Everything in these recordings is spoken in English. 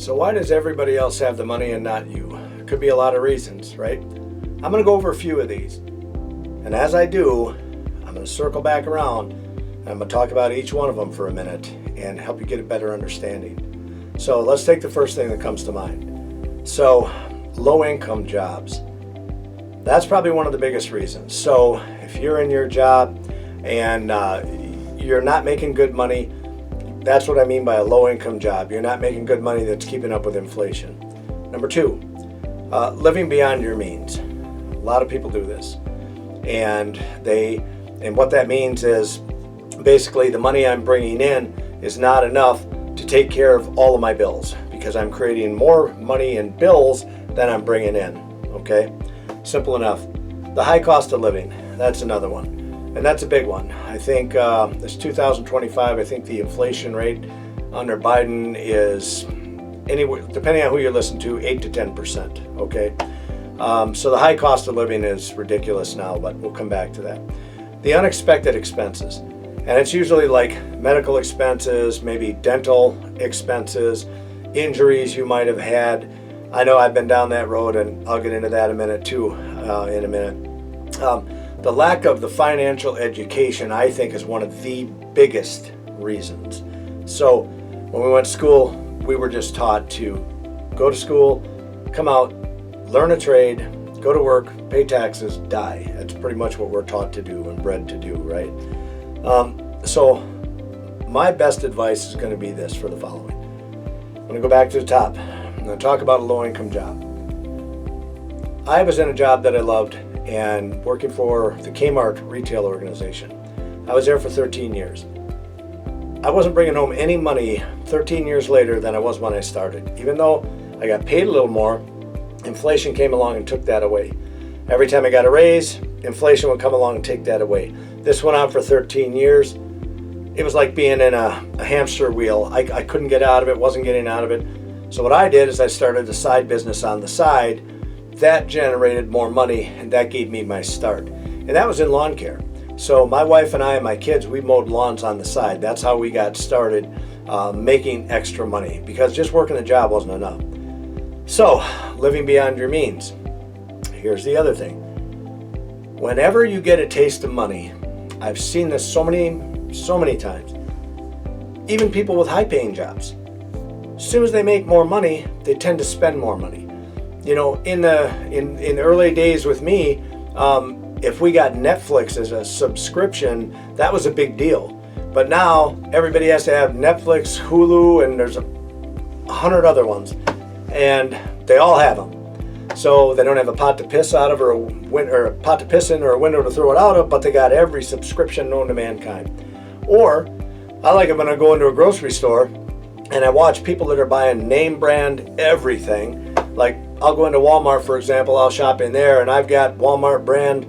So why does everybody else have the money and not you? It could be a lot of reasons, right? I'm going to go over a few of these. And as I do, I'm going to circle back around and I'm going to talk about each one of them for a minute and help you get a better understanding. So let's take the first thing that comes to mind. So low income jobs. That's probably one of the biggest reasons. So if you're in your job and you're not making good money, that's what I mean by a low income job. You're not making good money that's keeping up with inflation. Number two, living beyond your means. A lot of people do this. And what that means is basically the money I'm bringing in is not enough to take care of all of my bills because I'm creating more money in bills than I'm bringing in. Okay? Simple enough. The high cost of living, that's another one. And that's a big one. I think this 2025, I think the inflation rate under Biden is anywhere, depending on who you listen to, 8 to 10%. Okay? So the high cost of living is ridiculous now, but we'll come back to that. The unexpected expenses. And it's usually like medical expenses, maybe dental expenses, injuries you might have had. I know I've been down that road, and I'll get into that in a minute too, in a minute. The lack of the financial education, I think, is one of the biggest reasons. So when we went to school, we were just taught to go to school, come out, learn a trade, go to work, pay taxes, die. That's pretty much what we're taught to do and bred to do, right? So my best advice is going to be this for the following. I'm going to go back to the top. I'm going to talk about a low-income job. I was in a job that I loved and working for the Kmart retail organization. I was there for 13 years. I wasn't bringing home any money 13 years later than I was when I started. Even though I got paid a little more, inflation came along and took that away. Every time I got a raise, inflation would come along and take that away. This went on for 13 years. It was like being in a hamster wheel. I couldn't get out of it, wasn't getting out of it. So what I did is I started a side business on the side. That generated more money, and that gave me my start. And that was in lawn care. So my wife and I and my kids, we mowed lawns on the side. That's how we got started making extra money, because just working a job wasn't enough. So, living beyond your means. Here's the other thing. Whenever you get a taste of money, I've seen this so many times. Even people with high-paying jobs. As soon as they make more money, they tend to spend more money. You know, in the early days with me, if we got Netflix as a subscription, that was a big deal. But now everybody has to have Netflix, Hulu, and there's 100 other ones, and they all have them. So they don't have a pot to piss out of, or a pot to piss in, or a window to throw it out of, but they got every subscription known to mankind. Or I like it when I go into a grocery store and I watch people that are buying name brand everything. Like I'll go into Walmart, for example, I'll shop in there and I've got Walmart brand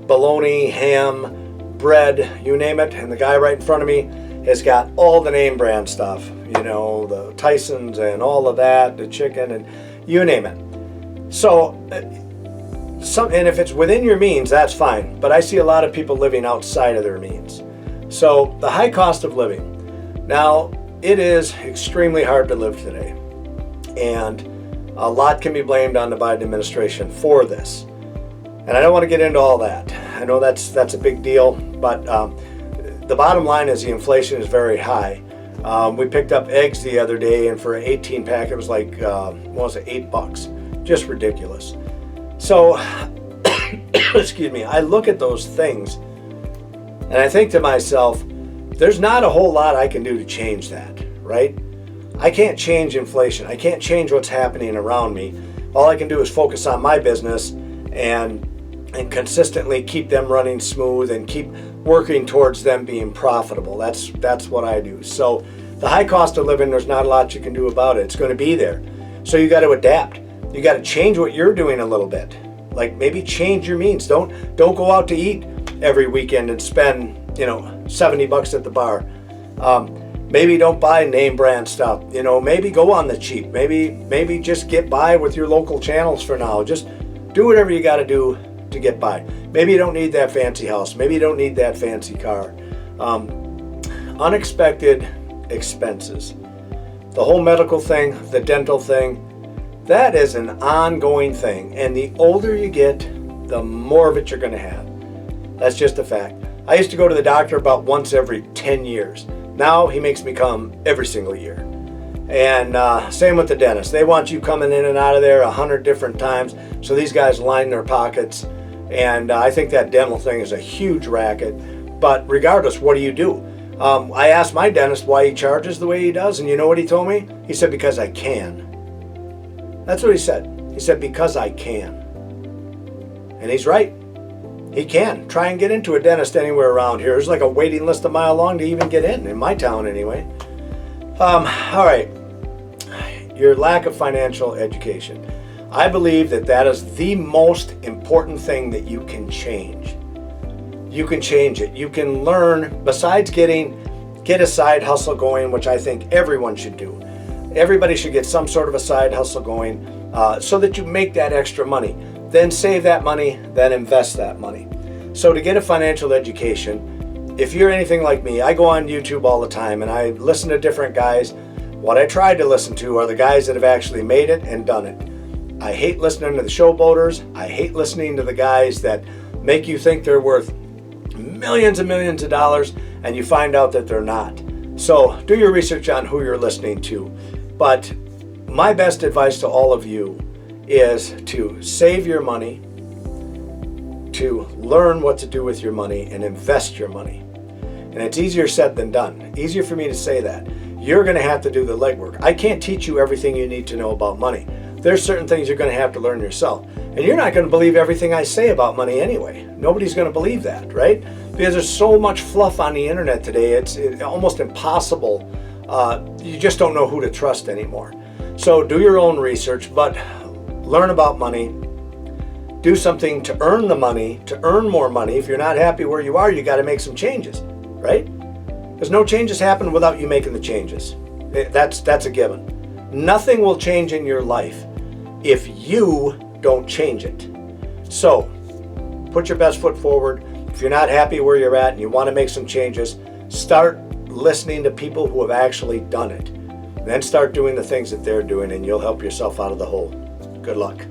bologna, ham, bread, you name it. And the guy right in front of me has got all the name brand stuff, you know, the Tyson's and all of that, the chicken and you name it. So, and if it's within your means, that's fine. But I see a lot of people living outside of their means. So the high cost of living. Now, it is extremely hard to live today. And a lot can be blamed on the Biden administration for this. And I don't want to get into all that. I know that's a big deal, but the bottom line is the inflation is very high. We picked up eggs the other day, and for an 18 pack, it was like, $8? Just ridiculous. So, excuse me, I look at those things and I think to myself, there's not a whole lot I can do to change that, right? I can't change inflation. I can't change what's happening around me. All I can do is focus on my business and consistently keep them running smooth and keep working towards them being profitable. That's what I do. So the high cost of living, there's not a lot you can do about it. It's going to be there. So you got to adapt. You got to change what you're doing a little bit. Like maybe change your means. Don't go out to eat every weekend and spend, $70 at the bar. Maybe don't buy name brand stuff. Maybe go on the cheap. Maybe just get by with your local channels for now. Just do whatever you got to do to get by. Maybe you don't need that fancy house. Maybe you don't need that fancy car. Unexpected expenses. The whole medical thing, the dental thing, that is an ongoing thing. And the older you get, the more of it you're going to have. That's just a fact. I used to go to the doctor about once every 10 years. Now he makes me come every single year. And same with the dentist. They want you coming in and out of there 100 different times. So these guys line their pockets. And I think that dental thing is a huge racket. But regardless, what do? I asked my dentist why he charges the way he does. And you know what he told me? He said, because I can. That's what he said. He said, because I can. And he's right. He can. Try and get into a dentist anywhere around here. There's like a waiting list a mile long to even get in my town anyway. All right. Your lack of financial education. I believe that is the most important thing that you can change. You can change it. You can learn, besides get a side hustle going, which I think everyone should do. Everybody should get some sort of a side hustle going so that you make that extra money. Then save that money, then invest that money. So to get a financial education, if you're anything like me, I go on YouTube all the time and I listen to different guys. What I tried to listen to are the guys that have actually made it and done it. I hate listening to the showboaters. I hate listening to the guys that make you think they're worth millions and millions of dollars and you find out that they're not. So do your research on who you're listening to. But my best advice to all of you is to save your money, to learn what to do with your money and invest your money. And it's easier said than done. Easier for me to say that. You're going to have to do the legwork. I can't teach you everything you need to know about money. There's certain things you're going to have to learn yourself. And you're not going to believe everything I say about money anyway. Nobody's going to believe that, right? Because there's so much fluff on the internet today, it's almost impossible. You just don't know who to trust anymore. So do your own research, but learn about money. Do something to earn the money, to earn more money. If you're not happy where you are, you got to make some changes, right? Because no changes happen without you making the changes. That's a given. Nothing will change in your life if you don't change it. So put your best foot forward. If you're not happy where you're at and you want to make some changes, start listening to people who have actually done it. Then start doing the things that they're doing and you'll help yourself out of the hole. Good luck.